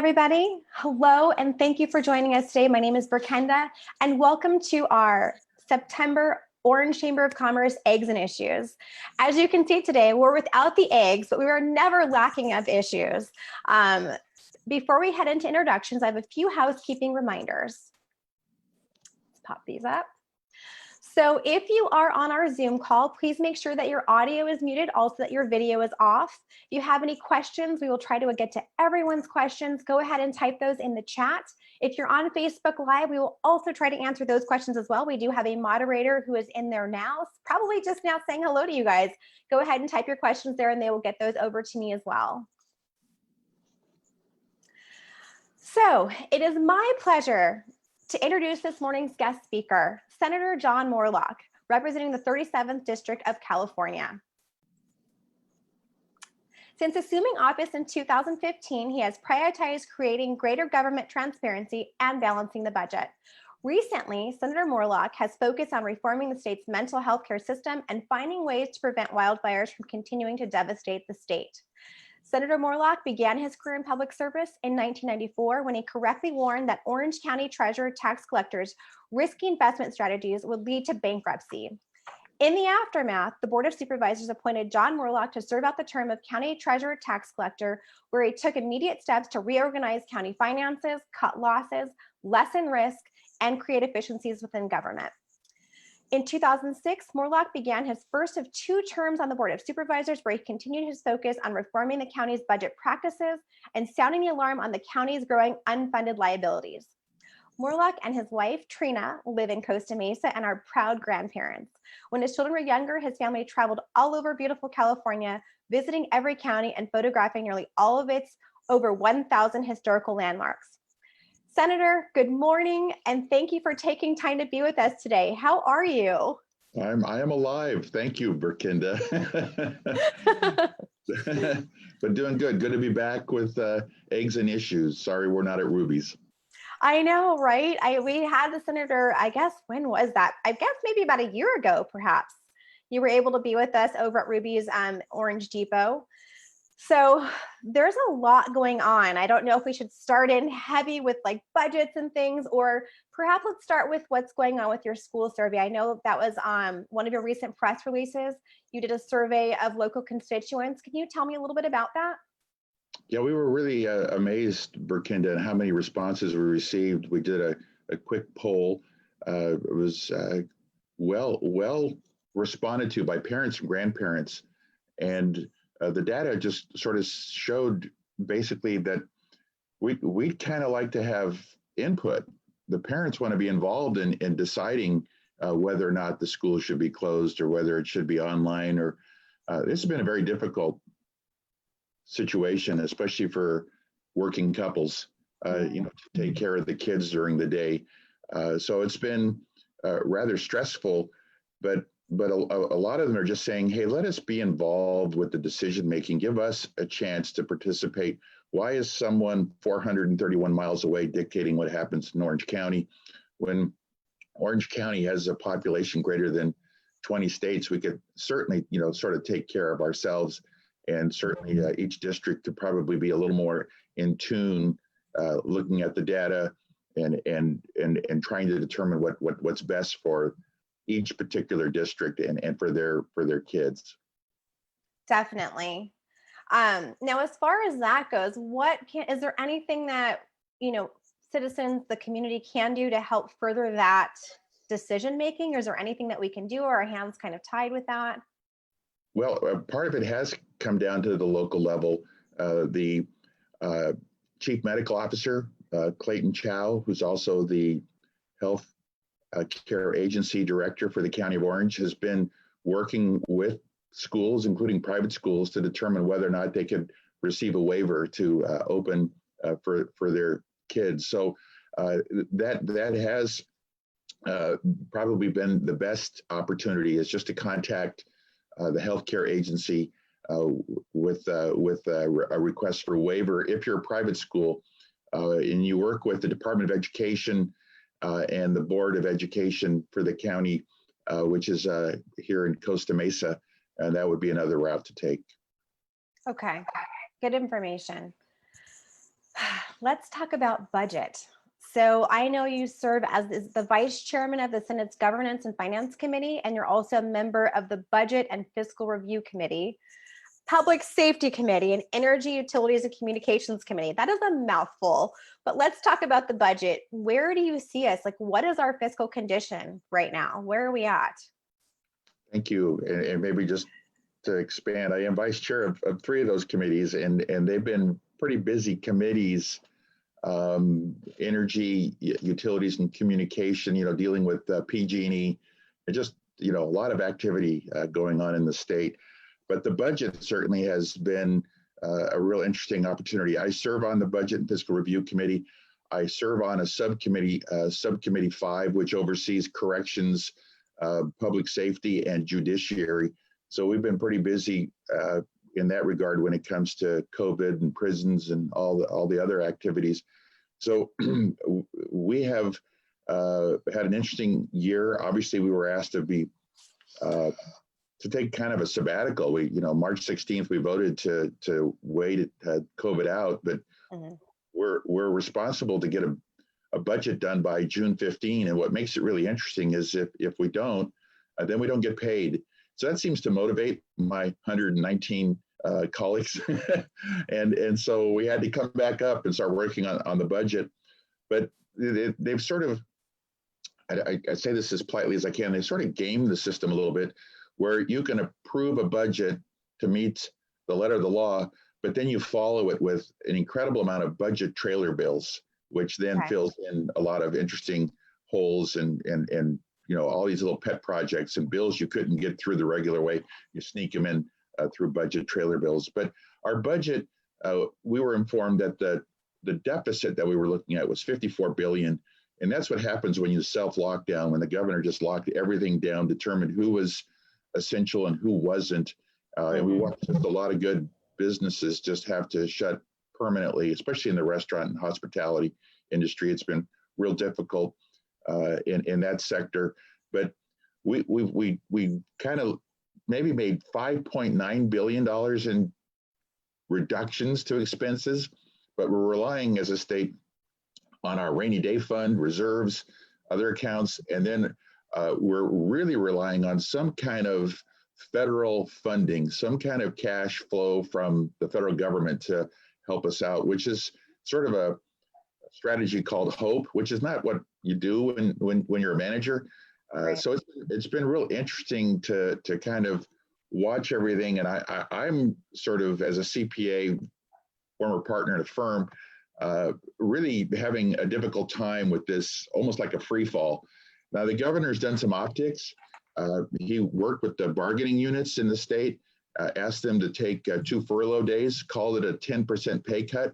Everybody, hello, and thank you for joining us today. My name is Berkenda, and welcome to our September Orange Chamber of Commerce Eggs and Issues. As you can see today, we're without the eggs, but we are never lacking of issues. Before we head into introductions, I have a few housekeeping reminders. Let's pop these up. So if you are on our Zoom call, please make sure that your audio is muted, also that your video is off. If you have any questions, we will try to get to everyone's questions. Go ahead and type those in the chat. If you're on Facebook Live, we will also try to answer those questions as well. We do have a moderator who is in there now, probably just now saying hello to you guys. Go ahead and type your questions there and they will get those over to me as well. So it is my pleasure to introduce this morning's guest speaker, Senator John Moorlach, representing the 37th District of California. Since assuming office in 2015, he has prioritized creating greater government transparency and balancing the budget. Recently, Senator Moorlach has focused on reforming the state's mental health care system and finding ways to prevent wildfires from continuing to devastate the state. Senator Moorlach began his career in public service in 1994 when he correctly warned that Orange County Treasurer tax collectors' risky investment strategies would lead to bankruptcy. In the aftermath, the Board of Supervisors appointed John Moorlach to serve out the term of County Treasurer tax collector, where he took immediate steps to reorganize county finances, cut losses, lessen risk, and create efficiencies within government. In 2006, Moorlach began his first of 2 terms on the Board of Supervisors, where he continued his focus on reforming the county's budget practices and sounding the alarm on the county's growing unfunded liabilities. Moorlach and his wife, Trina, live in Costa Mesa and are proud grandparents. When his children were younger, his family traveled all over beautiful California, visiting every county and photographing nearly all of its over 1,000 historical landmarks. Senator, good morning, and thank you for taking time to be with us today. How are you? I am alive. Thank you, Berkenda. But doing good. Good to be back with Eggs and Issues. Sorry, we're not at Ruby's. I know, right? We had the senator, I guess, when was that? I guess maybe about a year ago, perhaps. You were able to be with us over at Ruby's Orange Depot. So there's a lot going on. I don't know if we should start in heavy with like budgets and things, or perhaps let's start with what's going on with your school survey. I know that was one of your recent press releases. You did a survey of local constituents. Can you tell me a little bit about that? Yeah, we were really amazed, Berkenda, at how many responses we received. We did a quick poll. It was well responded to by parents and grandparents. And the data just sort of showed basically that we kind of like to have input. The parents want to be involved in deciding whether or not the school should be closed or whether it should be online. Or this has been a very difficult situation, especially for working couples, to take care of the kids during the day. So it's been rather stressful, but a lot of them are just saying, hey, let us be involved with the decision making. Give us a chance to participate. Why is someone 431 miles away dictating what happens in Orange County? When Orange County has a population greater than 20 states, we could certainly, sort of take care of ourselves. And certainly each district could probably be a little more in tune, looking at the data and trying to determine what's best for each particular district and for their kids. Definitely. Now, as far as that goes, is there anything that citizens, the community can do to help further that decision making? Or is there anything that we can do? Or are our hands kind of tied with that? Well, part of it has come down to the local level. The chief medical officer, Clayton Chow, who's also the health care agency director for the County of Orange, has been working with schools, including private schools, to determine whether or not they could receive a waiver to open for their kids. So that has probably been the best opportunity, is just to contact the healthcare agency with a request for waiver. If you're a private school and you work with the Department of Education and the Board of Education for the county, which is here in Costa Mesa, and that would be another route to take. Okay, good information. let's talk about budget. So I know you serve as the vice chairman of the Senate's Governance and Finance Committee, and you're also a member of the Budget and Fiscal Review Committee, Public Safety Committee, and Energy, Utilities, and Communications Committee. That is a mouthful, but let's talk about the budget. Where do you see us? Like, what is our fiscal condition right now? Where are we at? Thank you. And maybe just to expand, I am vice chair of three of those committees, and they've been pretty busy committees. Energy, utilities, and communication, dealing with PG&E, and just, a lot of activity going on in the state. But the budget certainly has been a real interesting opportunity. I serve on the Budget and Fiscal Review Committee. I serve on a subcommittee, Subcommittee 5, which oversees corrections, public safety, and judiciary. So we've been pretty busy in that regard when it comes to COVID and prisons and all the other activities. So we have had an interesting year. Obviously, we were asked to be to take kind of a sabbatical. We, March 16th, we voted to wait COVID out, but we're responsible to get a budget done by June 15. And what makes it really interesting is if we don't, then we don't get paid. So that seems to motivate my 119 colleagues. and so we had to come back up and start working on the budget. But they've sort of, I say this as politely as I can, they sort of gamed the system a little bit, where you can approve a budget to meet the letter of the law, but then you follow it with an incredible amount of budget trailer bills, which then fills in a lot of interesting holes and all these little pet projects and bills you couldn't get through the regular way. You sneak them in through budget trailer bills. But our budget, we were informed that the deficit that we were looking at was $54 billion. And that's what happens when you self-lock down, when the governor just locked everything down, determined who was essential and who wasn't. And we watched just a lot of good businesses just have to shut permanently, especially in the restaurant and hospitality industry. It's been real difficult in that sector. But we kind of maybe made $5.9 billion in reductions to expenses, but we're relying as a state on our rainy day fund, reserves, other accounts, and then we're really relying on some kind of federal funding, some kind of cash flow from the federal government to help us out, which is sort of a strategy called HOPE, which is not what you do when you're a manager. So it's been real interesting to kind of watch everything. And I'm sort of, as a CPA, former partner in a firm, really having a difficult time with this, almost like a free fall. Now, the governor's done some optics. He worked with the bargaining units in the state, asked them to take 2 furlough days, called it a 10% pay cut.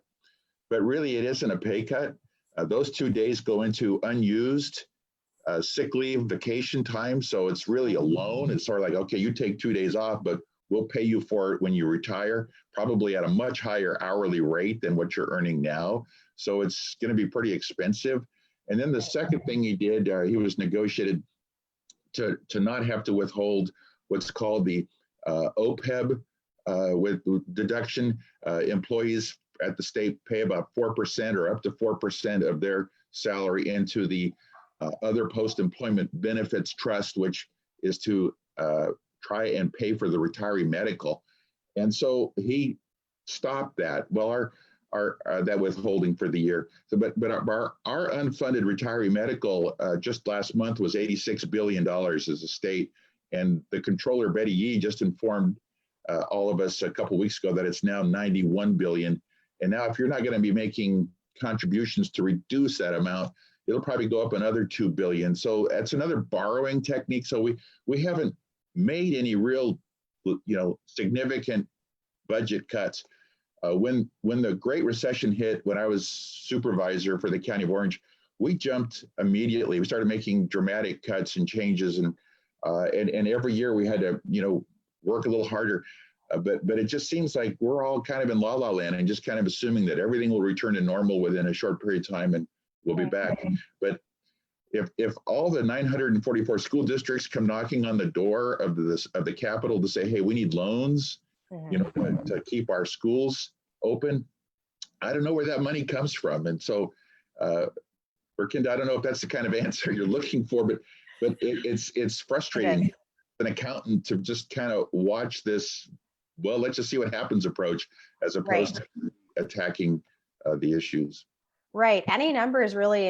But really, it isn't a pay cut. Those 2 days go into unused sick leave, vacation time. So it's really a loan. It's sort of like, okay, you take 2 days off, but we'll pay you for it when you retire, probably at a much higher hourly rate than what you're earning now. So it's going to be pretty expensive. And then the second thing he did, he was negotiated to not have to withhold what's called the OPEB with deduction. Employees at the state pay about 4% or up to 4% of their salary into the other post-employment benefits trust, which is to try and pay for the retiree medical. And so he stopped that. Well, our that withholding for the year. So, but our unfunded retiree medical just last month was $86 billion as a state. And the controller, Betty Yee, just informed all of us a couple of weeks ago that it's now $91 billion. And now if you're not going to be making contributions to reduce that amount, it'll probably go up another $2 billion. So that's another borrowing technique. So we haven't made any real, significant budget cuts. When the Great Recession hit, when I was supervisor for the County of Orange, we jumped immediately. We started making dramatic cuts and changes, and every year we had to, work a little harder. But it just seems like we're all kind of in la-la land and just kind of assuming that everything will return to normal within a short period of time and we'll be back. But if all the 944 school districts come knocking on the door of the Capitol to say, hey, we need loans, to keep our schools open, I don't know where that money comes from. And so, Berkenda, I don't know if that's the kind of answer you're looking for, but it's frustrating as an accountant to just kind of watch this, well, let's just see what happens approach, as opposed to attacking the issues. Right. Any numbers really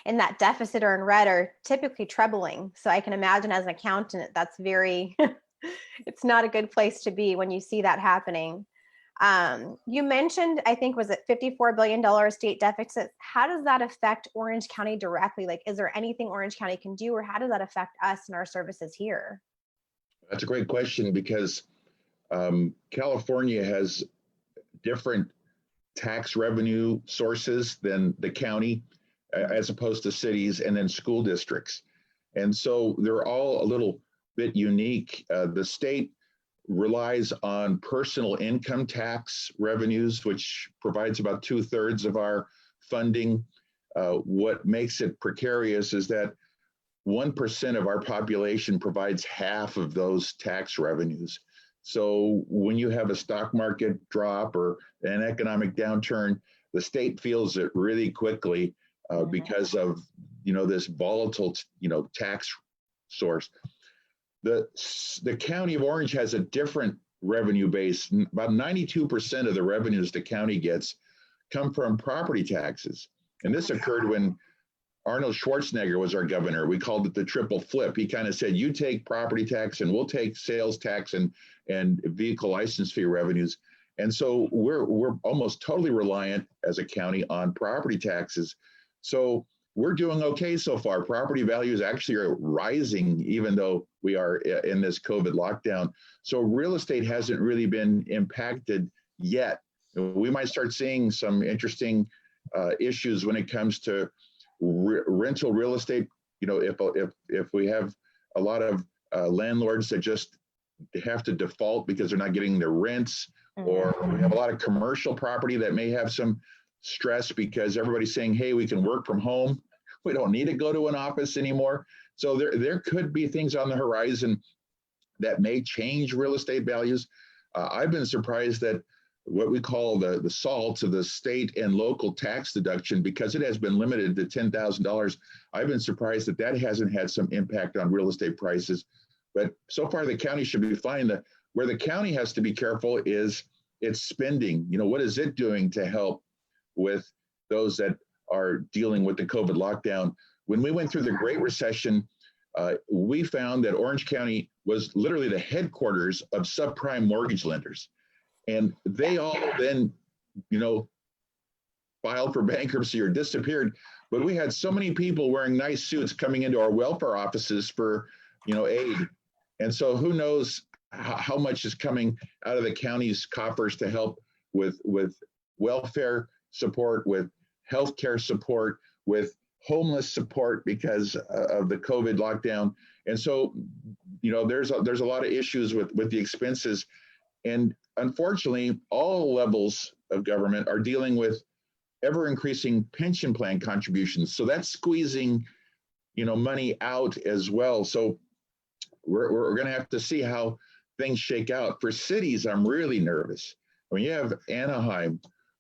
in that deficit or in red are typically troubling. So I can imagine as an accountant, that's very, it's not a good place to be when you see that happening. You mentioned, I think, was it $54 billion state deficit? How does that affect Orange County directly? Like, is there anything Orange County can do, or how does that affect us and our services here? That's a great question, because California has different tax revenue sources than the county, as opposed to cities and then school districts. And so they're all a little bit unique. The state relies on personal income tax revenues, which provides about 2/3 of our funding. What makes it precarious is that 1% of our population provides half of those tax revenues. So when you have a stock market drop or an economic downturn, the state feels it really quickly because of, this volatile, tax source. The county of Orange has a different revenue base. About 92% of the revenues the county gets come from property taxes. And this occurred when Arnold Schwarzenegger was our governor. We called it the triple flip. He kind of said, you take property tax and we'll take sales tax and vehicle license fee revenues. And so we're almost totally reliant as a county on property taxes. So we're doing okay so far. Property values actually are rising, even though we are in this COVID lockdown. So real estate hasn't really been impacted yet. We might start seeing some interesting issues when it comes to rental real estate. If we have a lot of landlords that just have to default because they're not getting their rents, or we have a lot of commercial property that may have some stress because everybody's saying, hey, we can work from home. We don't need to go to an office anymore. So there could be things on the horizon that may change real estate values. I've been surprised that what we call the SALT, of the state and local tax deduction, because it has been limited to $10,000. I've been surprised that hasn't had some impact on real estate prices. But so far, the county should be fine. Where the county has to be careful is its spending. What is it doing to help with those that are dealing with the COVID lockdown? When we went through the Great Recession, we found that Orange County was literally the headquarters of subprime mortgage lenders. And they all then, filed for bankruptcy or disappeared. But we had so many people wearing nice suits coming into our welfare offices for, aid. And so who knows how much is coming out of the county's coffers to help with welfare support, with healthcare support, with homeless support because of the COVID lockdown. And so, there's a lot of issues with the expenses. And unfortunately, all levels of government are dealing with ever increasing pension plan contributions. So that's squeezing, money out as well. So we're going to have to see how things shake out. For cities, I'm really nervous. When you have Anaheim,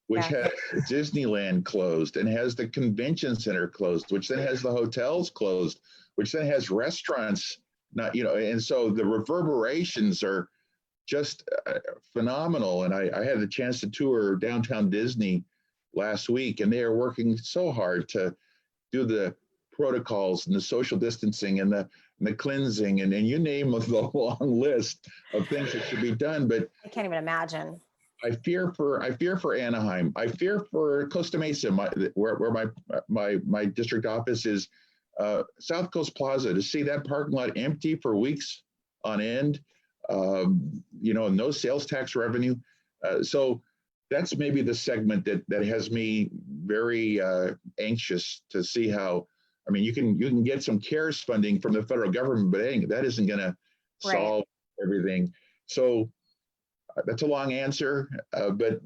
which has Disneyland closed and has the convention center closed, which then has the hotels closed, which then has restaurants not, and so the reverberations are just phenomenal. And I had the chance to tour downtown Disney last week, and they are working so hard to do the protocols and the social distancing and the cleansing and you name the long list of things that should be done. But I can't even imagine. I fear for Anaheim. I fear for Costa Mesa, where my district office is. South Coast Plaza, to see that parking lot empty for weeks on end, no sales tax revenue. So that's maybe the segment that has me very anxious to see how. I mean, you can get some CARES funding from the federal government, but that isn't going to solve everything. So that's a long answer, but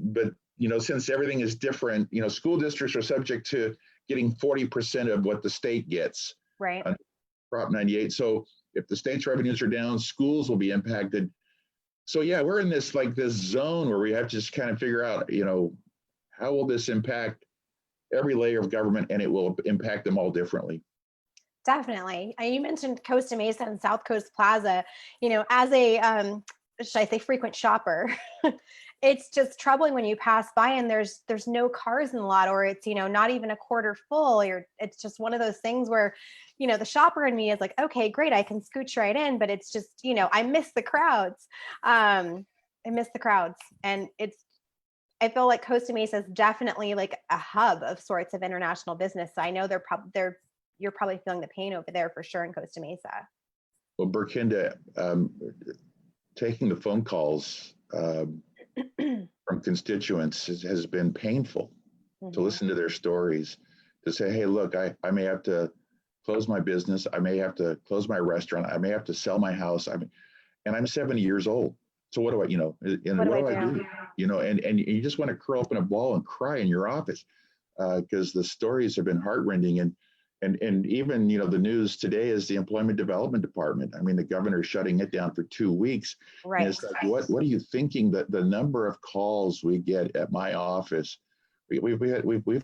since everything is different, school districts are subject to getting 40% of what the state gets. Right. Prop 98. So if the state's revenues are down, schools will be impacted. So yeah, we're in this zone where we have to just kind of figure out, how will this impact every layer of government, and it will impact them all differently. Definitely. You mentioned Costa Mesa and South Coast Plaza. As a should I say frequent shopper, it's just troubling when you pass by and there's no cars in the lot, or it's not even a quarter full. Or it's just one of those things where the shopper in me is like, okay, great, I can scooch right in, but it's just I miss the crowds. I miss the crowds, and I feel like Costa Mesa is definitely like a hub of sorts of international business. So I know you're probably feeling the pain over there for sure in Costa Mesa. Well, Berkenda, taking the phone calls from constituents has been painful to listen to their stories, to say, hey, look, I may have to close my business. I may have to close my restaurant. I may have to sell my house. And I'm 70 years old. So what do I, what do I do? And you just want to curl up in a ball and cry in your office because the stories have been heartrending. And even, the news today is the Employment Development Department. I mean, the governor's shutting it down for 2 weeks. Right. And it's like, what are you thinking that the number of calls we get at my office? We've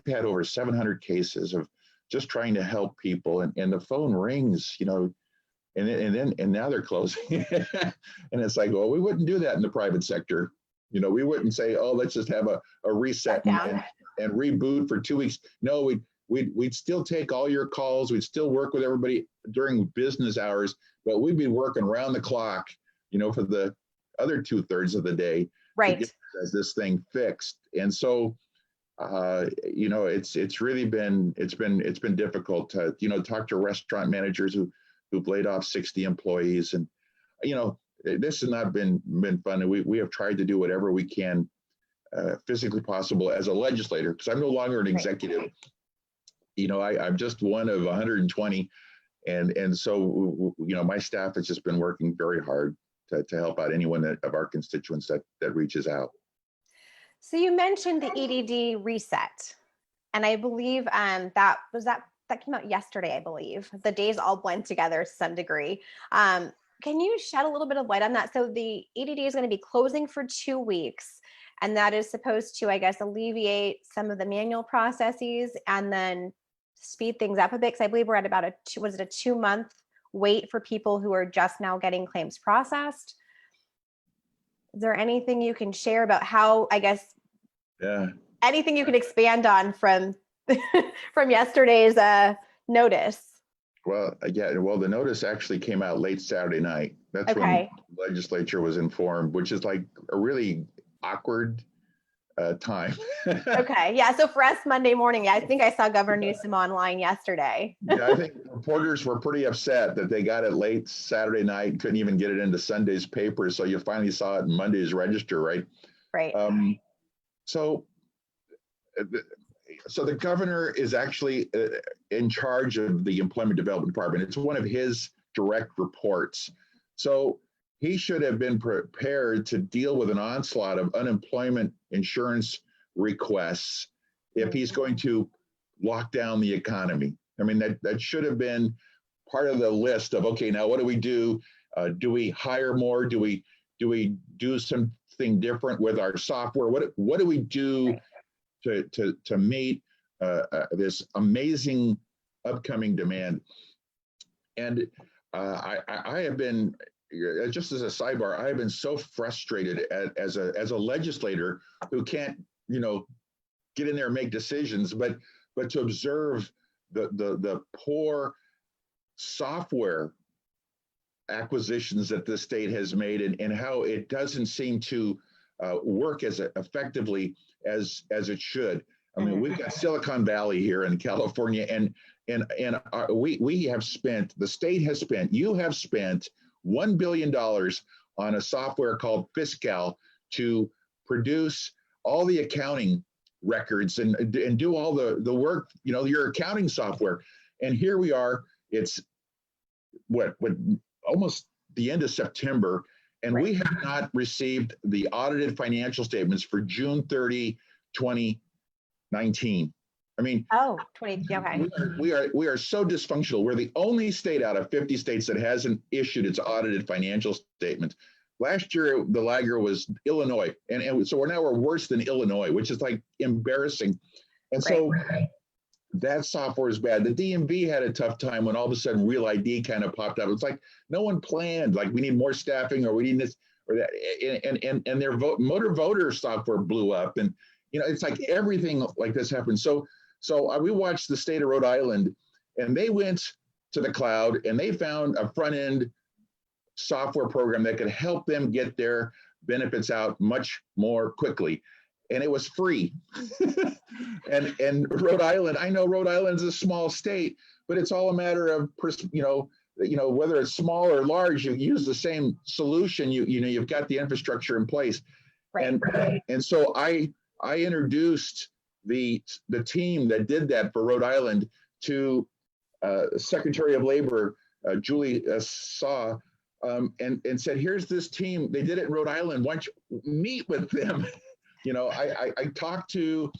had over 700 cases of just trying to help people, and the phone rings, and now they're closing. And it's like, well, we wouldn't do that in the private sector. We wouldn't say, oh, let's just have a reset and reboot for 2 weeks. No, we'd still take all your calls. We'd still work with everybody during business hours, but we'd be working around the clock, for the other 2/3 of the day, right, to get this thing fixed. And so, it's really been difficult to, talk to restaurant managers who've laid off 60 employees. And, this has not been fun. And we have tried to do whatever we can physically possible as a legislator, because I'm no longer an executive. I'm just one of 120. And so, my staff has just been working very hard to help out anyone of our constituents that reaches out. So you mentioned the EDD Reset, and I believe that came out yesterday, I believe. The days all blend together to some degree. Can you shed a little bit of light on that? So the EDD is going to be closing for 2 weeks, and that is supposed to, I guess, alleviate some of the manual processes and then speed things up a bit. Because I believe we're at about a 2-month wait for people who are just now getting claims processed. Is there anything you can share about how, I guess, anything you can expand on from yesterday's notice? Well, the notice actually came out late Saturday night. That's when the legislature was informed, which is like a really awkward time. Okay. Yeah. So for us, Monday morning, I think I saw Governor Newsom online yesterday. Yeah, I think reporters were pretty upset that they got it late Saturday night, couldn't even get it into Sunday's paper. So you finally saw it in Monday's register, right? Right. So the governor is actually in charge of the Employment Development Department. It's one of his direct reports. So he should have been prepared to deal with an onslaught of unemployment insurance requests if he's going to lock down the economy. I mean, that should have been part of the list of, okay, now what do we do? Do we hire more? Do we do something different with our software? What do we do to meet this amazing upcoming demand? And I have been, just as a sidebar, I have been so frustrated as a legislator who can't, get in there and make decisions, but to observe the poor software acquisitions that the state has made and how it doesn't seem to work as effectively as it should. I mean, we've got Silicon Valley here in California, and we have spent, the state has spent, you have spent $1 billion on a software called Fiscal to produce all the accounting records and do all the work, your accounting software. And here we are, it's what almost the end of September, and we have not received the audited financial statements for June 30, 2019. I mean, okay. We are so dysfunctional. We're the only state out of 50 states that hasn't issued its audited financial statement. Last year, the lagger was Illinois. And so we're worse than Illinois, which is like embarrassing. And so that software is bad. The DMV had a tough time when all of a sudden Real ID kind of popped up. It's like no one planned, like we need more staffing or we need this or that. And their motor voter software blew up. And, it's like everything like this happened. So we watched the state of Rhode Island, and they went to the cloud and they found a front end software program that could help them get their benefits out much more quickly. And it was free. and Rhode Island, I know Rhode Island's a small state, but it's all a matter of, whether it's small or large, you use the same solution. You've got the infrastructure in place. And so I introduced the team that did that for Rhode Island to Secretary of Labor, Julie Saw, and said, here's this team. They did it in Rhode Island. Why don't you meet with them? I talked to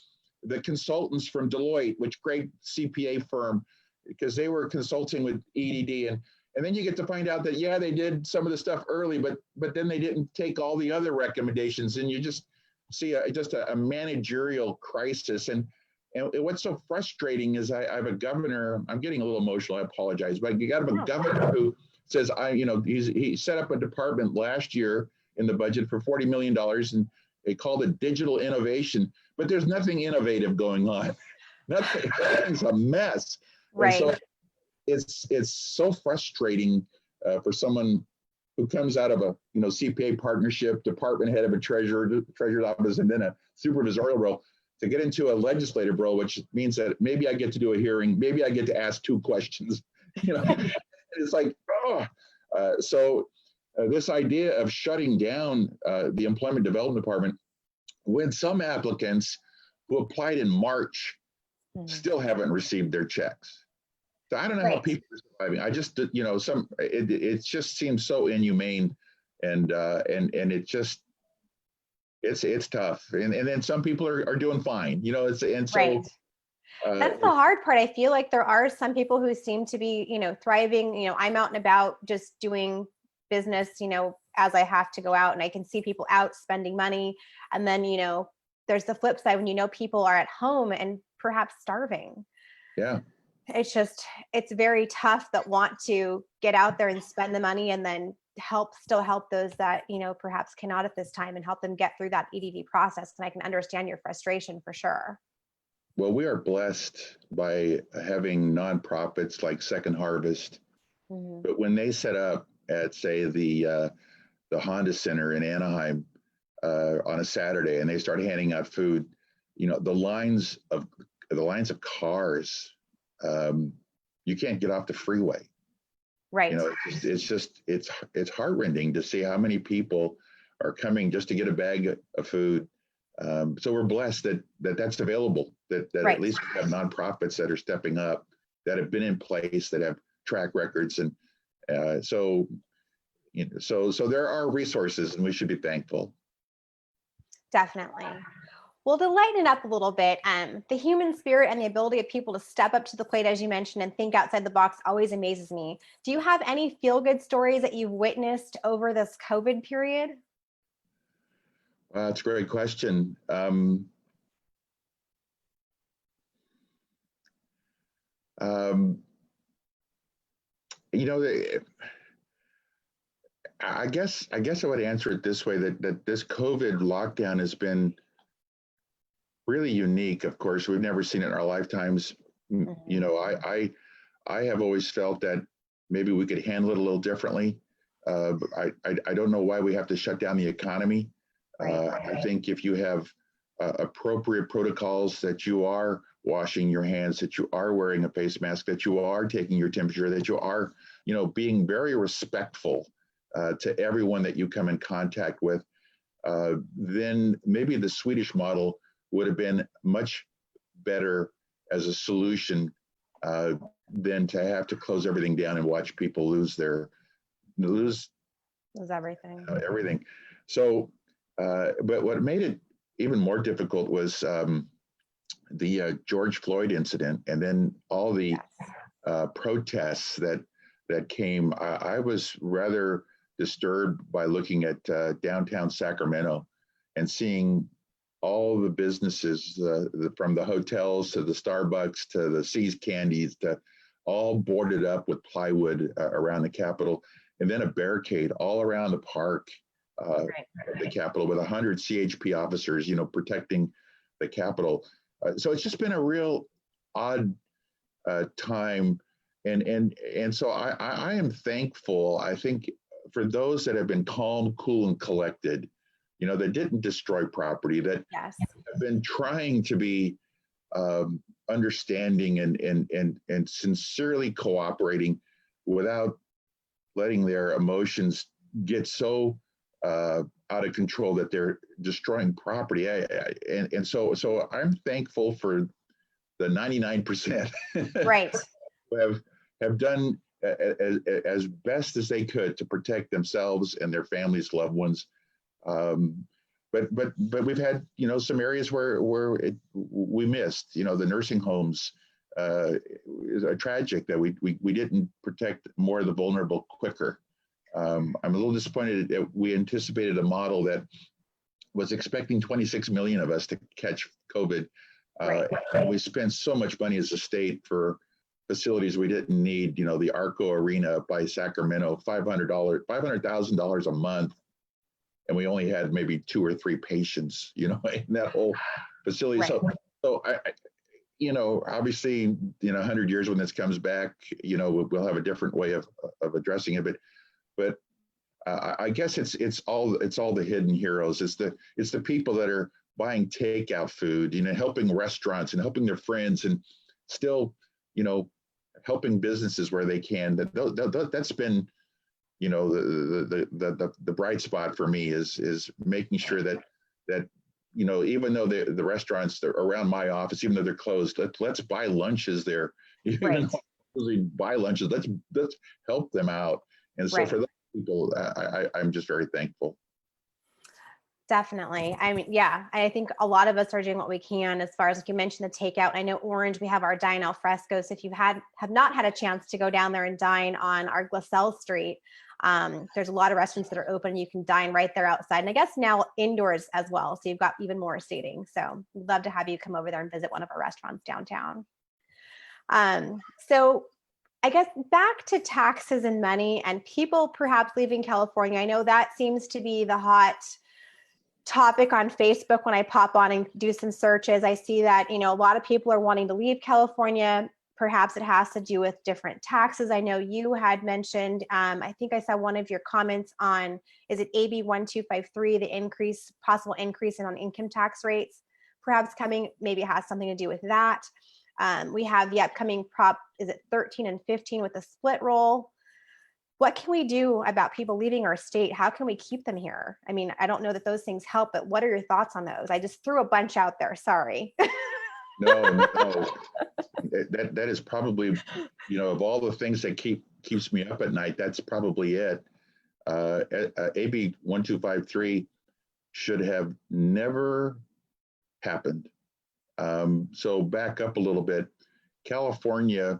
the consultants from Deloitte, which great CPA firm, because they were consulting with EDD. And then you get to find out that, yeah, they did some of the stuff early, but then they didn't take all the other recommendations. And you just see a managerial crisis. And what's so frustrating is I have a governor, I'm getting a little emotional, I apologize, but you got a governor who says, he set up a department last year in the budget for $40 million, and they called it digital innovation, but there's nothing innovative going on. Nothing, everything's a mess. Right. And so it's so frustrating for someone who comes out of a CPA partnership, department head of a treasurer's office, and then a supervisorial role, to get into a legislative role, which means that maybe I get to do a hearing, maybe I get to ask 2 questions. It's like, so this idea of shutting down the Employment Development Department, when some applicants who applied in March still haven't received their checks. So I don't know how people are surviving. I just, it just seems so inhumane, and it just, it's tough. And then some people are doing fine, so. That's the hard part. I feel like there are some people who seem to be, thriving. I'm out and about just doing business, as I have to go out, and I can see people out spending money. And then, there's the flip side when, people are at home and perhaps starving. Yeah. It's very tough that want to get out there and spend the money and then still help those that, perhaps cannot at this time, and help them get through that EDD process. And I can understand your frustration for sure. Well, we are blessed by having nonprofits like Second Harvest, but when they set up at, say, the Honda Center in Anaheim on a Saturday, and they start handing out food, the lines of cars, you can't get off the freeway. Right. It's heartrending to see how many people are coming just to get a bag of food. So we're blessed that's available, that at least we have nonprofits that are stepping up, that have been in place, that have track records. And so there are resources, and we should be thankful. Definitely. Well, to lighten it up a little bit, the human spirit and the ability of people to step up to the plate, as you mentioned, and think outside the box always amazes me. Do you have any feel-good stories that you've witnessed over this COVID period? That's a great question. I guess I would answer it this way, that this COVID lockdown has been really unique. Of course, we've never seen it in our lifetimes. I have always felt that maybe we could handle it a little differently. I don't know why we have to shut down the economy. I think if you have appropriate protocols, that you are washing your hands, that you are wearing a face mask, that you are taking your temperature, that you are, being very respectful to everyone that you come in contact with, then maybe the Swedish model would have been much better as a solution than to have to close everything down and watch people lose everything. Everything. So, but what made it even more difficult was the George Floyd incident, and then all the protests that came. I was rather disturbed by looking at downtown Sacramento and seeing all the businesses, from the hotels to the Starbucks to the See's Candies, to all boarded up with plywood around the Capitol, and then a barricade all around the park of the Capitol with 100 CHP officers, protecting the Capitol. So it's just been a real odd time, and so I am thankful, I think, for those that have been calm, cool, and collected, that didn't destroy property, that Yes. have been trying to be understanding and sincerely cooperating without letting their emotions get so out of control that they're destroying property. So I'm thankful for the 99% Right. who have done as best as they could to protect themselves and their families, loved ones. But we've had some areas where we missed. The nursing homes is tragic that we didn't protect more of the vulnerable quicker. I'm a little disappointed that we anticipated a model that was expecting 26 million of us to catch COVID. And we spent so much money as a state for facilities we didn't need. The Arco Arena by Sacramento, $500,000 a month. And we only had maybe 2 or 3 patients, in that whole facility. Right. So I obviously, 100 years when this comes back, we'll have a different way of addressing it. But I guess it's all the hidden heroes. It's the people that are buying takeout food, helping restaurants and helping their friends, and still, helping businesses where they can. That's been, the bright spot for me is making sure that even though the restaurants around my office, even though they're closed, let's buy lunches there. Even though we buy lunches, let's help them out. And so for those people, I'm just very thankful. Definitely. I mean, yeah, I think a lot of us are doing what we can as far as, like you mentioned, the takeout. I know Orange, we have our Dine Al Fresco. So if you have not had a chance to go down there and dine on our Glasell Street, there's a lot of restaurants that are open. You can dine right there outside. And I guess now indoors as well. So you've got even more seating. So we'd love to have you come over there and visit one of our restaurants downtown. So I guess back to taxes and money and people perhaps leaving California. I know that seems to be the hot topic on Facebook. When I pop on and do some searches, I see that, a lot of people are wanting to leave California. Perhaps it has to do with different taxes. I know you had mentioned, I think I saw one of your comments on, is it AB 1253, the possible increase in on income tax rates, perhaps coming, maybe it has something to do with that. We have the upcoming Prop, is it 13 and 15 with the split roll? What can we do about people leaving our state? How can we keep them here? I mean, I don't know that those things help, but what are your thoughts on those? I just threw a bunch out there. Sorry. No. That is probably, of all the things that keeps me up at night, that's probably it. AB 1253 should have never happened. So back up a little bit. California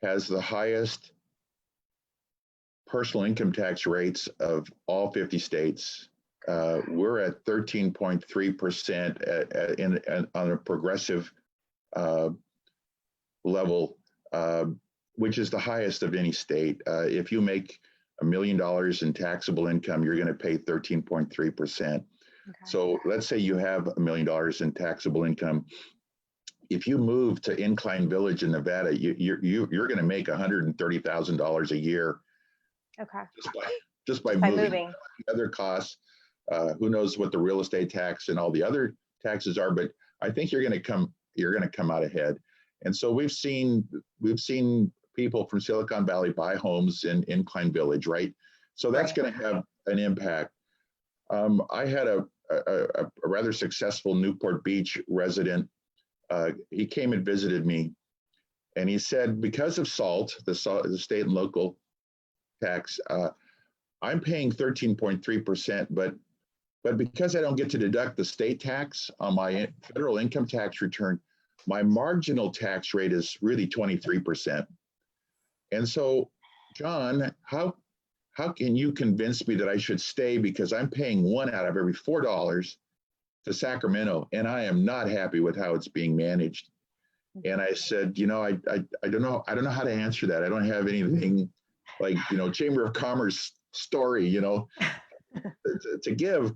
has the highest personal income tax rates of all 50 states. We're at 13.3% on a progressive level, which is the highest of any state. If you make $1 million in taxable income, you're going to pay 13.3%. Okay. So let's say you have $1 million in taxable income. If you move to Incline Village in Nevada, you're going to make $130,000 a year. Okay. Just by moving. Other costs, who knows what the real estate tax and all the other taxes are, but I think you're going to come out ahead. And so we've seen people from Silicon Valley buy homes in Incline Village, right? So that's going to have an impact. I had a rather successful Newport Beach resident. He came and visited me, and he said, because of SALT, the state and local tax, I'm paying 13.3%, but because I don't get to deduct the state tax on my federal income tax return, my marginal tax rate is really 23%. And so, John, how how can you convince me that I should stay because I'm paying one out of every $4 to Sacramento, and I am not happy with how it's being managed. And I said, you know, I don't know. I don't know how to answer that. I don't have anything like, you know, Chamber of Commerce story, you know, to give.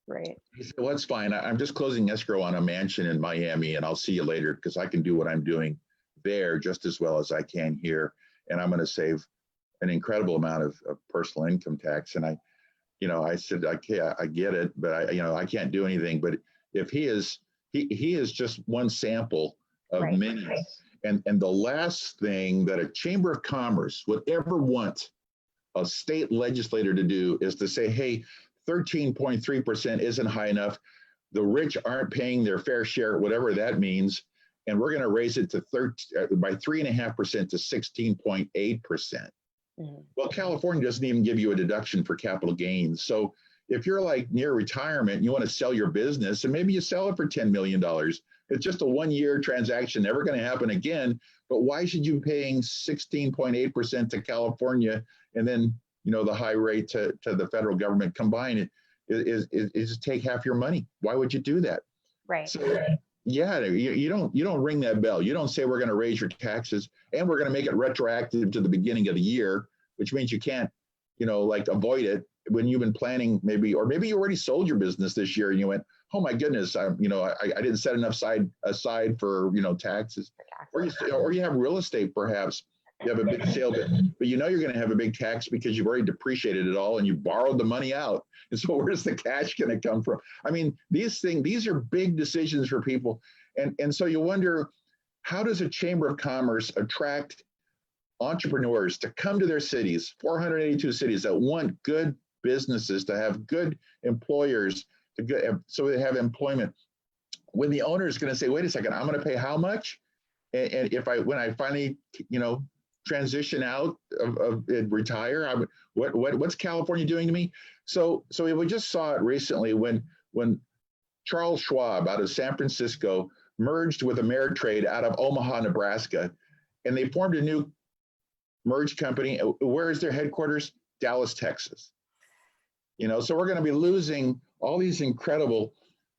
Right. He said, well, that's fine. I'm just closing escrow on a mansion in Miami, and I'll see you later because I can do what I'm doing there just as well as I can here. And I'm going to save an incredible amount of personal income tax. And I said, okay, I get it, but I can't do anything. But if he is just one sample of Right. many. And the last thing that a Chamber of Commerce would ever want a state legislator to do is to say, hey, 13.3% isn't high enough. The rich aren't paying their fair share, whatever that means. And we're going to raise it to by 3.5% to 16.8%. Mm-hmm. Well, California doesn't even give you a deduction for capital gains. So if you're like near retirement, and you want to sell your business, and maybe you sell it for $10 million. It's just a one-year transaction, never going to happen again. But why should you be paying 16.8% to California and then, you know, the high rate to the federal government combined is just take half your money? Why would you do that? Right. So, yeah, you don't ring that bell. You don't say we're going to raise your taxes and we're going to make it retroactive to the beginning of the year, which means you can't, you know, like avoid it when you've been planning maybe you already sold your business this year and you went, oh my goodness, I didn't set enough aside for, you know, taxes. Or you have real estate perhaps. You have a big sale, but you know you're going to have a big tax because you've already depreciated it all and you borrowed the money out. And so where's the cash going to come from? I mean, these are big decisions for people. And so you wonder, how does a Chamber of Commerce attract entrepreneurs to come to their cities, 482 cities that want good businesses, to have good employers, so they have employment, when the owner is going to say, wait a second, I'm going to pay how much? And when I finally, you know, transition out of retire, what's California doing to me? So we just saw it recently when Charles Schwab out of San Francisco merged with Ameritrade out of Omaha, Nebraska, and they formed a new merged company. Where is their headquarters? Dallas, Texas. You know, so we're going to be losing all these incredible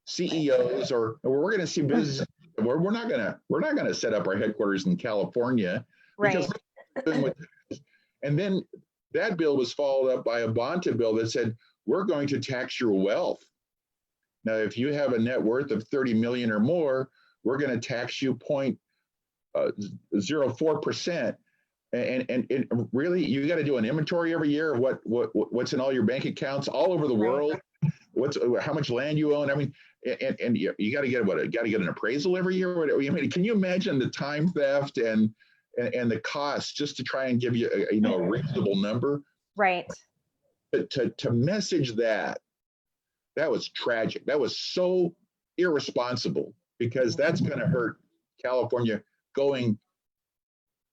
CEOs, or we're going to see businesses. We're not going to set up our headquarters in California, right? And then that bill was followed up by a bonded bill that said we're going to tax your wealth. Now, if you have a net worth of 30 million or more, we're going to tax you 0.04%. And really, you got to do an inventory every year of what's in all your bank accounts all over the world. How much land you own? I mean, and you got to get an appraisal every year. I mean, can you imagine the time theft and the cost just to try and give you a reasonable number? Right. To message that was tragic. That was so irresponsible, because that's going to hurt California going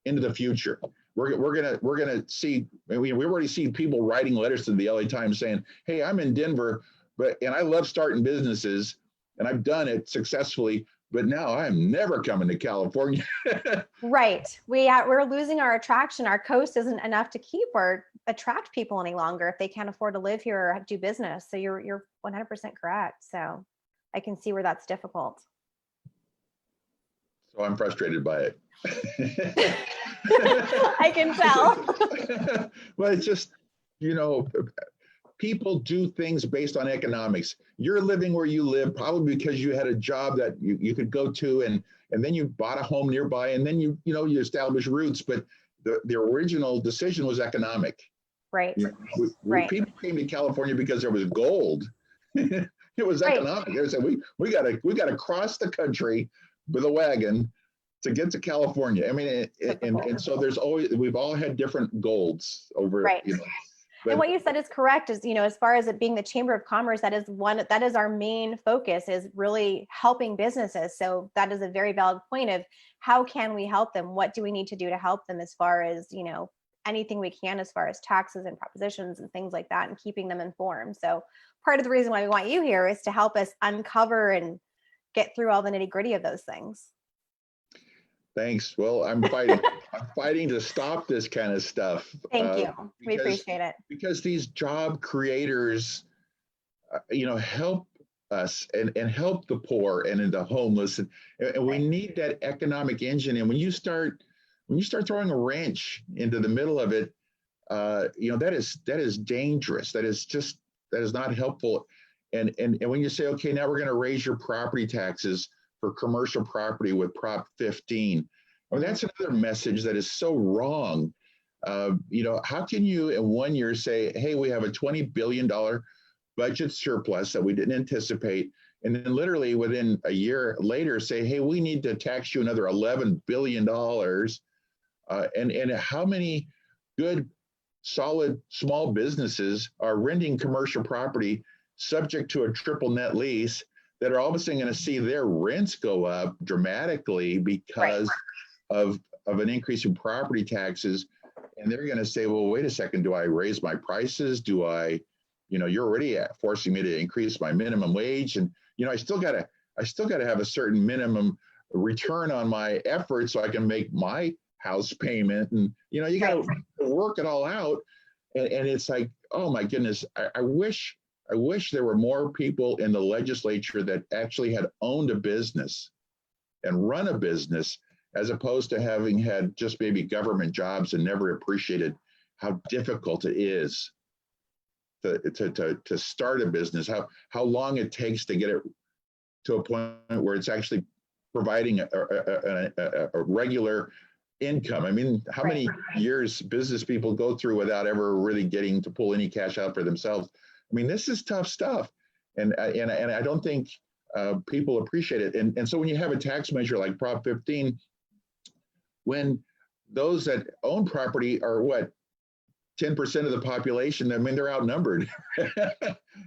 into the future. We're gonna see. We already see people writing letters to the LA Times saying, "Hey, I'm in Denver, and I love starting businesses, and I've done it successfully, but now I'm never coming to California." Right. We're losing our attraction. Our coast isn't enough to keep or attract people any longer if they can't afford to live here or do business. So you're 100% correct. So I can see where that's difficult. So I'm frustrated by it. I can tell. Well, it's just, people do things based on economics. You're living where you live, probably because you had a job that you could go to, and then you bought a home nearby, and then you establish roots. But the original decision was economic. Right. Right. People came to California because there was gold. It was economic. They said we gotta cross the country with a wagon to get to California. I mean, and so we've all had different goals over. Right. But, and what you said is correct. Is as far as it being the Chamber of Commerce, that is our main focus, is really helping businesses. So that is a very valid point of how can we help them? What do we need to do to help them, as far as anything we can, as far as taxes and propositions and things like that, and keeping them informed. So part of the reason why we want you here is to help us uncover and get through all the nitty-gritty of those things. Thanks. Well, I'm fighting. I'm fighting to stop this kind of stuff. Thank you. We Because appreciate it. because these job creators, help us and help the poor and the homeless, and we need that economic engine. And when you start throwing a wrench into the middle of it, that is dangerous. That is not helpful. And when you say, okay, now we're going to raise your property taxes for commercial property with Prop 15, well, that's another message that is so wrong. How can you in 1 year say, hey, we have a $20 billion budget surplus that we didn't anticipate, and then literally within a year later say, hey, we need to tax you another $11 billion. And how many good, solid, small businesses are renting commercial property subject to a triple net lease that are all of a sudden going to see their rents go up dramatically because of an increase in property taxes. And they're going to say, well, wait a second, do I raise my prices? Do I, you're already forcing me to increase my minimum wage. And, I still got to have a certain minimum return on my effort so I can make my house payment. And, you got to work it all out. And it's like, oh my goodness, I wish there were more people in the legislature that actually had owned a business and run a business, as opposed to having had just maybe government jobs and never appreciated how difficult it is to start a business, how long it takes to get it to a point where it's actually providing a regular income. I mean, how many years business people go through without ever really getting to pull any cash out for themselves? I mean, this is tough stuff. And I don't think people appreciate it. And so when you have a tax measure like Prop 15, when those that own property are 10% of the population, I mean, they're outnumbered.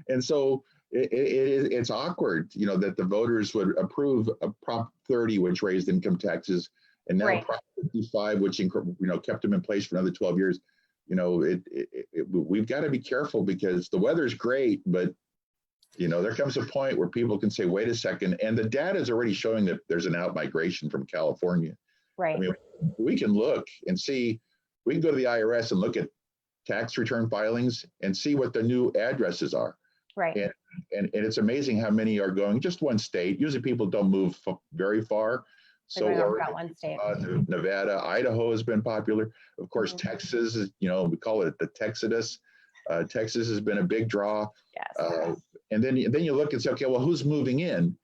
And so it's awkward, that the voters would approve a Prop 30, which raised income taxes, and now Prop 55, which kept them in place for another 12 years. We've got to be careful because the weather's great, but there comes a point where people can say, wait a second, and the data is already showing that there's an out-migration from California. Right. I mean, we can look and see, we can go to the IRS and look at tax return filings and see what the new addresses are. Right. And it's amazing how many are going just one state. Usually people don't move very far. So one state. Nevada, Idaho has been popular. Of course, Texas is, we call it the Texodus. Texas has been a big draw. Yes. And then you look and say, okay, well, who's moving in?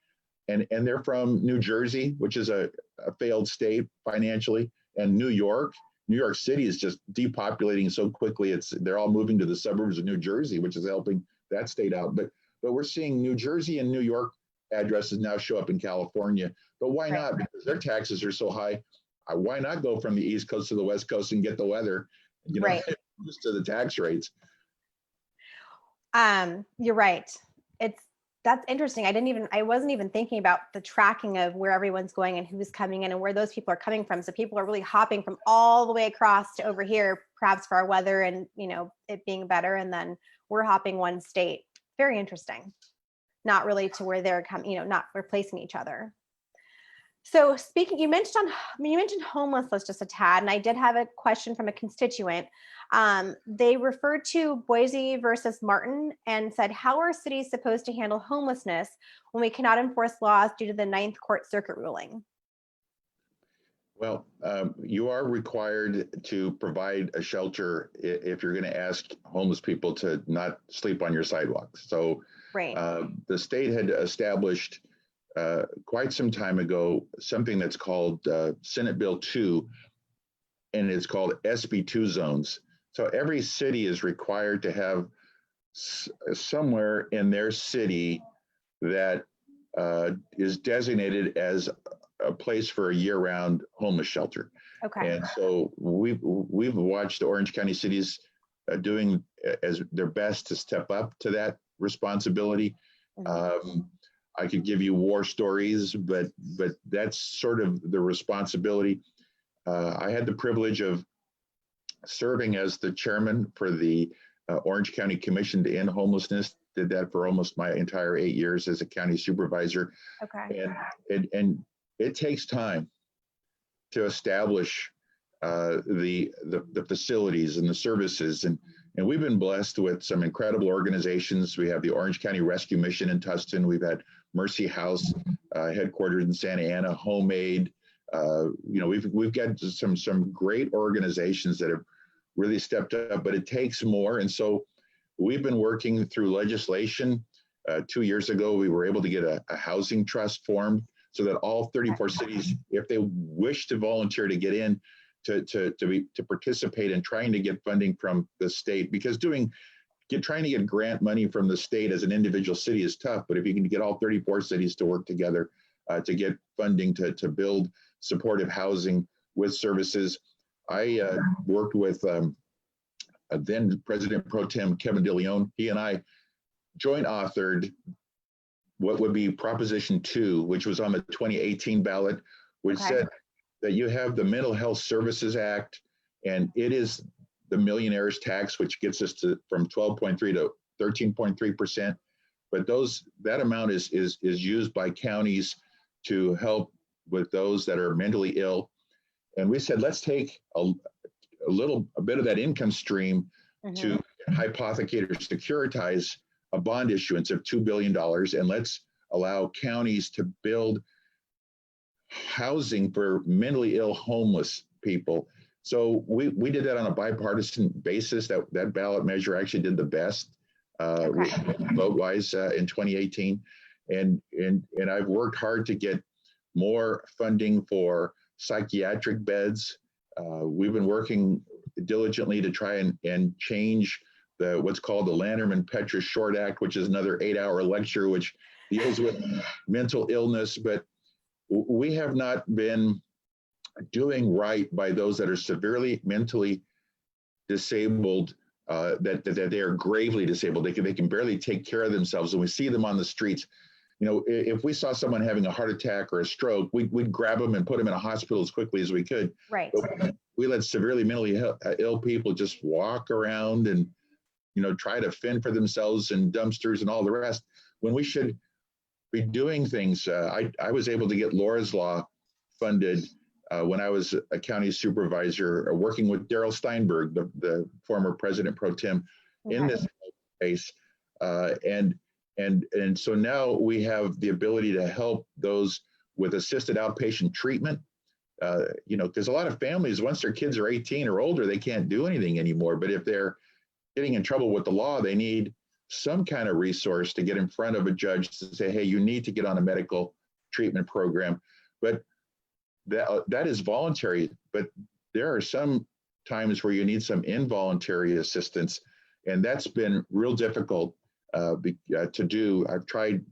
And they're from New Jersey, which is a failed state financially, and New York. New York City is just depopulating so quickly. They're all moving to the suburbs of New Jersey, which is helping that state out. But we're seeing New Jersey and New York addresses now show up in California. But why not? Because their taxes are so high. Why not go from the East Coast to the West Coast and get the weather, just to the tax rates? You're right. That's interesting. I wasn't even thinking about the tracking of where everyone's going and who's coming in and where those people are coming from. So people are really hopping from all the way across to over here, perhaps for our weather and, it being better. And then we're hopping one state. Very interesting. Not really to where they're coming, not replacing each other. So you mentioned homelessness just a tad, and I did have a question from a constituent. They referred to Boise versus Martin and said, how are cities supposed to handle homelessness when we cannot enforce laws due to the Ninth Court Circuit ruling? Well, you are required to provide a shelter if you're going to ask homeless people to not sleep on your sidewalks. So the state had established quite some time ago something that's called Senate Bill 2, and it's called SB2 zones. So every city is required to have somewhere in their city that is designated as a place for a year-round homeless shelter. Okay. And so we've watched the Orange County cities doing as their best to step up to that responsibility. Mm-hmm. I could give you war stories, but that's sort of the responsibility. I had the privilege of serving as the chairman for the Orange County Commission to End Homelessness. Did that for almost my entire 8 years as a county supervisor. Okay. And it takes time. to establish the facilities and the services. And we've been blessed with some incredible organizations. We have the Orange County Rescue Mission in Tustin. We've had Mercy House, headquartered in Santa Ana, Homemade. We've got some great organizations that have really stepped up, but it takes more. And so we've been working through legislation. 2 years ago, we were able to get a housing trust formed so that all 34 cities, if they wish to volunteer to get in, to participate in trying to get funding from the state, because trying to get grant money from the state as an individual city is tough. But if you can get all 34 cities to work together to get funding to build supportive housing with services, I worked with then President Pro Tem Kevin DeLeon. He and I joint authored what would be Proposition 2, which was on the 2018 ballot, which said that you have the Mental Health Services Act, and it is the millionaire's tax, which gets us from 12.3 to 13.3%. But that amount is used by counties to help with those that are mentally ill. And we said, let's take a bit of that income stream to hypothecate or securitize a bond issuance of $2 billion, and let's allow counties to build housing for mentally ill homeless people. So we did that on a bipartisan basis. That ballot measure actually did the best vote-wise in 2018. And I've worked hard to get more funding for psychiatric beds. We've been working diligently to try and change what's called the Lanterman-Petra Short Act, which is another 8-hour lecture, which deals with mental illness. But we have not been doing right by those that are severely mentally disabled, that they are gravely disabled. They can barely take care of themselves. And we see them on the streets. If we saw someone having a heart attack or a stroke, we'd grab them and put them in a hospital as quickly as we could. Right. But we let severely mentally ill people just walk around and try to fend for themselves in dumpsters and all the rest, when we should be doing things. I was able to get Laura's Law funded when I was a county supervisor, working with Darrell Steinberg, the former President Pro Tem, in this space. And so now we have the ability to help those with assisted outpatient treatment. Because a lot of families, once their kids are 18 or older, they can't do anything anymore. But if they're getting in trouble with the law, they need some kind of resource to get in front of a judge to say, hey, you need to get on a medical treatment program. But that is voluntary. But there are some times where you need some involuntary assistance. And that's been real difficult to do. I've tried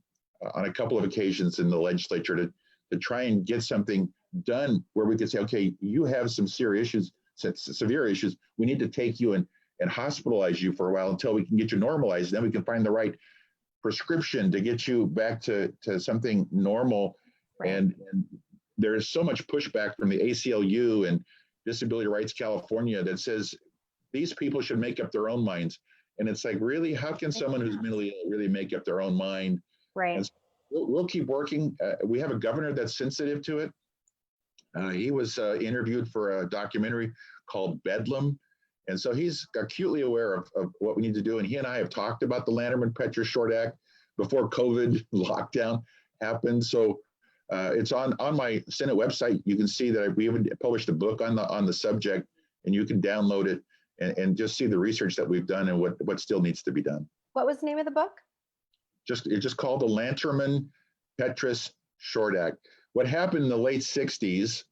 on a couple of occasions in the legislature to try and get something done where we could say, okay, you have some severe issues. We need to take you and hospitalize you for a while until we can get you normalized. Then we can find the right prescription to get you back to something normal. Right. And there's so much pushback from the ACLU and Disability Rights California that says these people should make up their own minds. And it's like, really, how can someone who's mentally ill really make up their own mind? Right. And so we'll keep working. We have a governor that's sensitive to it. He was interviewed for a documentary called Bedlam. And so he's acutely aware of what we need to do. And he and I have talked about the Lanterman-Petra Short Act before COVID lockdown happened. So it's on my Senate website. You can see that we even published a book on the subject, and you can download it and just see the research that we've done and what still needs to be done. What was the name of the book? It's just called the Lanterman-Petra Short Act. What happened in the late 60s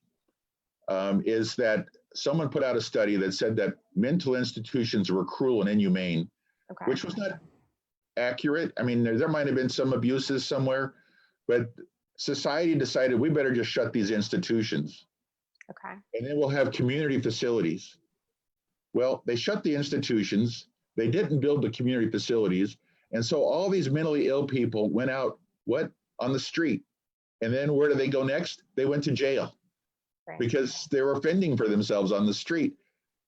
is that someone put out a study that said that mental institutions were cruel and inhumane, which was not accurate. I mean, there might have been some abuses somewhere, but society decided we better just shut these institutions. Okay. And then we'll have community facilities. Well, they shut the institutions. They didn't build the community facilities. And so all these mentally ill people went out, on the street. And then where do they go next? They went to jail. Right. Because they were fending for themselves on the street.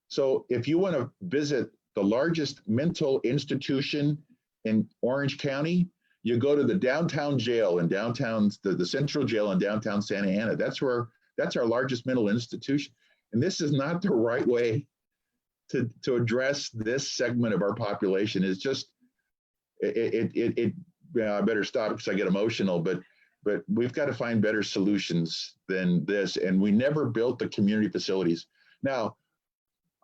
So if you want to visit the largest mental institution in Orange County, you go to the downtown jail in the central jail in downtown Santa Ana. That's where that's our largest mental institution. And this is not the right way to address this segment of our population. It's just, I better stop because I get emotional, but we've got to find better solutions than this. And we never built the community facilities. Now,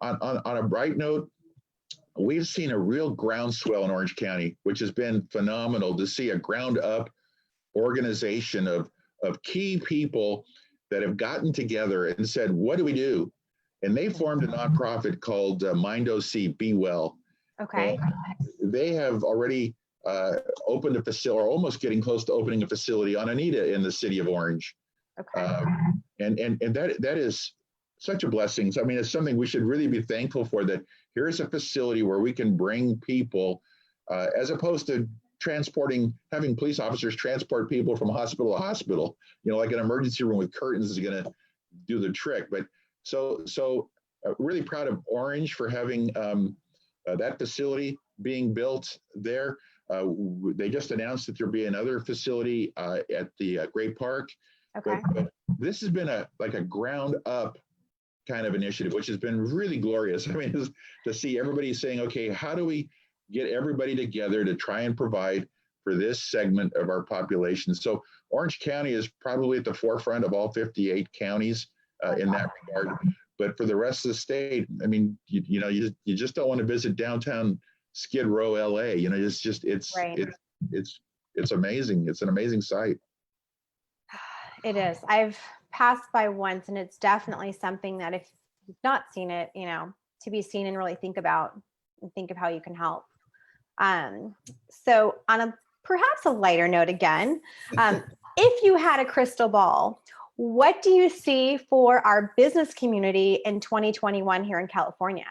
on a bright note, we've seen a real groundswell in Orange County, which has been phenomenal to see a ground up organization of key people that have gotten together and said, what do we do? And they formed a nonprofit called Mind OC Be Well. Okay. And they have already opened a facility, or almost getting close to opening a facility on Anita in the city of Orange. Okay. And that is such a blessing. So, I mean, it's something we should really be thankful for, that here's a facility where we can bring people, as opposed to having police officers transport people from hospital to hospital, like an emergency room with curtains is going to do the trick. But so really proud of Orange for having that facility being built there. They just announced that there'll be another facility at the Great Park. Okay. But this has been a ground up kind of initiative, which has been really glorious. I mean, to see everybody saying, okay, how do we get everybody together to try and provide for this segment of our population? So Orange County is probably at the forefront of all 58 counties in that regard. But for the rest of the state, I mean, you just don't want to visit downtown Skid Row, LA. It's amazing. It's an amazing sight. It is. I've passed by once, and it's definitely something that if you've not seen it, to be seen and really think of how you can help. So on perhaps a lighter note again, if you had a crystal ball, what do you see for our business community in 2021 here in California?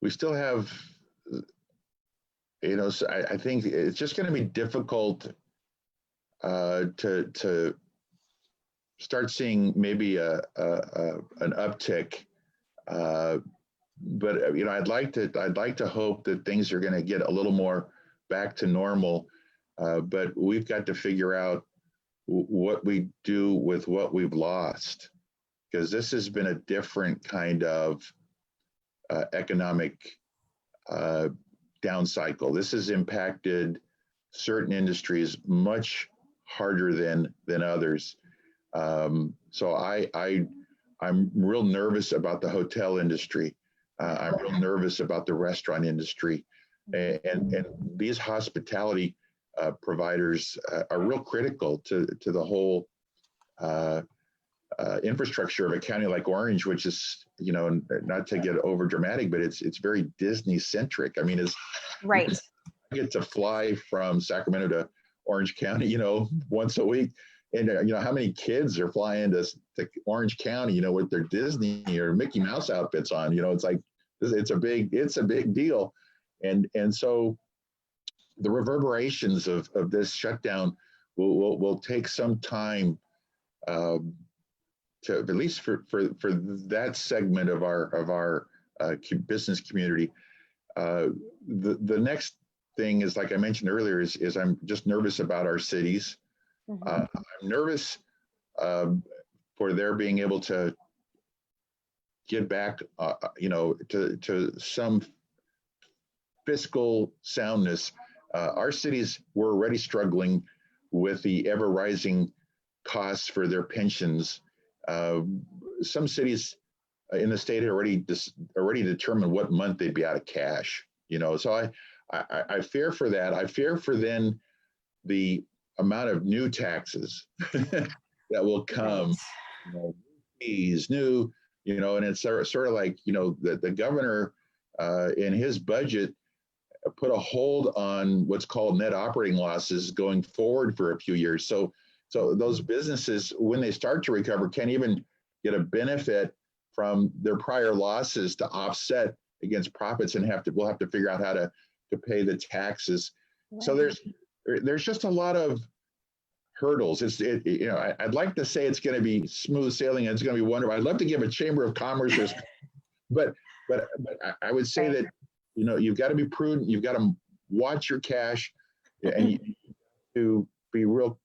We still have, so I think it's just going to be difficult to start seeing maybe an uptick. But I'd like to hope that things are going to get a little more back to normal. But we've got to figure out what we do with what we've lost, because this has been a different kind of economic down cycle. This has impacted certain industries much harder than others. So I'm real nervous about the hotel industry. I'm real nervous about the restaurant industry, and these hospitality providers are real critical to the whole infrastructure of a county like Orange, which is, not to get over dramatic, but it's very Disney centric. I mean, right. I get to fly from Sacramento to Orange County, once a week. And how many kids are flying to Orange County, with their Disney or Mickey Mouse outfits on? It's like, it's a big deal. And so the reverberations of this shutdown will take some time to, at least for that segment of our business community. The next thing is, like I mentioned earlier, is I'm just nervous about our cities. Mm-hmm. I'm nervous for their being able to get back, to some fiscal soundness. Our cities were already struggling with the ever rising costs for their pensions. Some cities in the state had already determined what month they'd be out of cash. So I fear for that. I fear for then the amount of new taxes that will come, fees, new, and it's sort of like, the governor in his budget put a hold on what's called net operating losses going forward for a few years. So those businesses, when they start to recover, can't even get a benefit from their prior losses to offset against profits, and we'll have to figure out how to pay the taxes. Right. So there's just a lot of hurdles. I'd like to say it's going to be smooth sailing and it's going to be wonderful. I'd love to give a Chamber of Commerce, but I would say that, you've got to be prudent. You've got to watch your cash, and to be real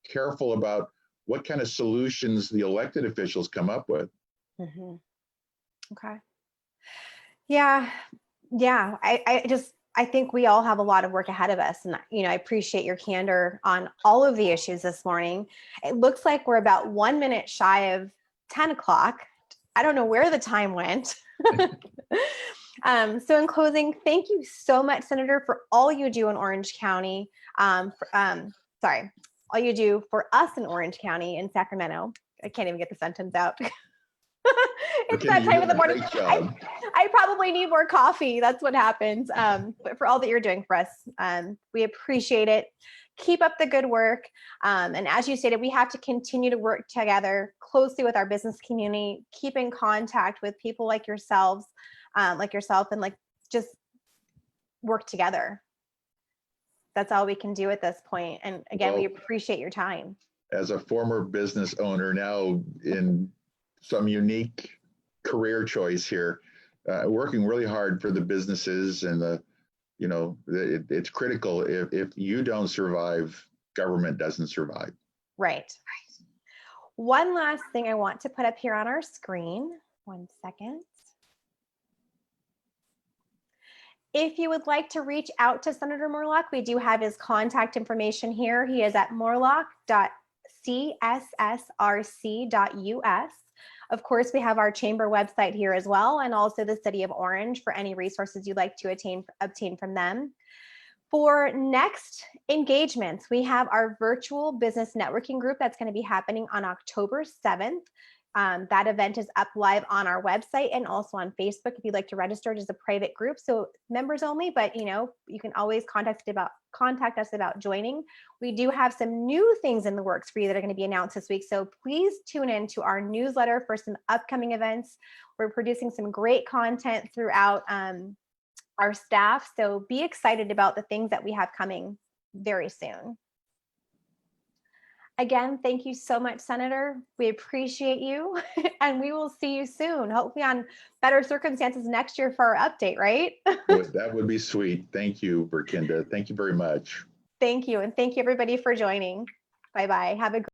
careful about what kind of solutions the elected officials come up with. Okay. Yeah. I think we all have a lot of work ahead of us. And, I appreciate your candor on all of the issues this morning. It looks like we're about 1 minute shy of 10 o'clock. I don't know where the time went. So in closing, thank you so much, Senator, for all you do in Orange County. All you do for us in Orange County and Sacramento. I can't even get the sentence out. It's that time of the morning. I probably need more coffee. That's what happens. But for all that you're doing for us, we appreciate it. Keep up the good work. And as you stated, we have to continue to work together closely with our business community, keep in contact with people like yourself, and just work together. That's all we can do at this point. And again, we appreciate your time. As a former business owner, now in some unique career choice here, working really hard for the businesses, and it's critical. If you don't survive, government doesn't survive. Right. One last thing I want to put up here on our screen. 1 second. If you would like to reach out to Senator Moorlach, we do have his contact information here. He is at moorlach.cssrc.us. Of course, we have our chamber website here as well, and also the City of Orange for any resources you'd like to obtain from them. For next engagements, we have our virtual business networking group that's going to be happening on October 7th. That event is up live on our website and also on Facebook if you'd like to register. It is a private group, so members only, but you can always contact us about joining. We do have some new things in the works for you that are going to be announced this week, so please tune in to our newsletter for some upcoming events. We're producing some great content throughout our staff, so be excited about the things that we have coming very soon. Again, thank you so much, Senator. We appreciate you, and we will see you soon, hopefully on better circumstances next year for our update, right? That would be sweet. Thank you, Berkenda. Thank you very much. Thank you, and thank you everybody for joining. Bye-bye. Have a great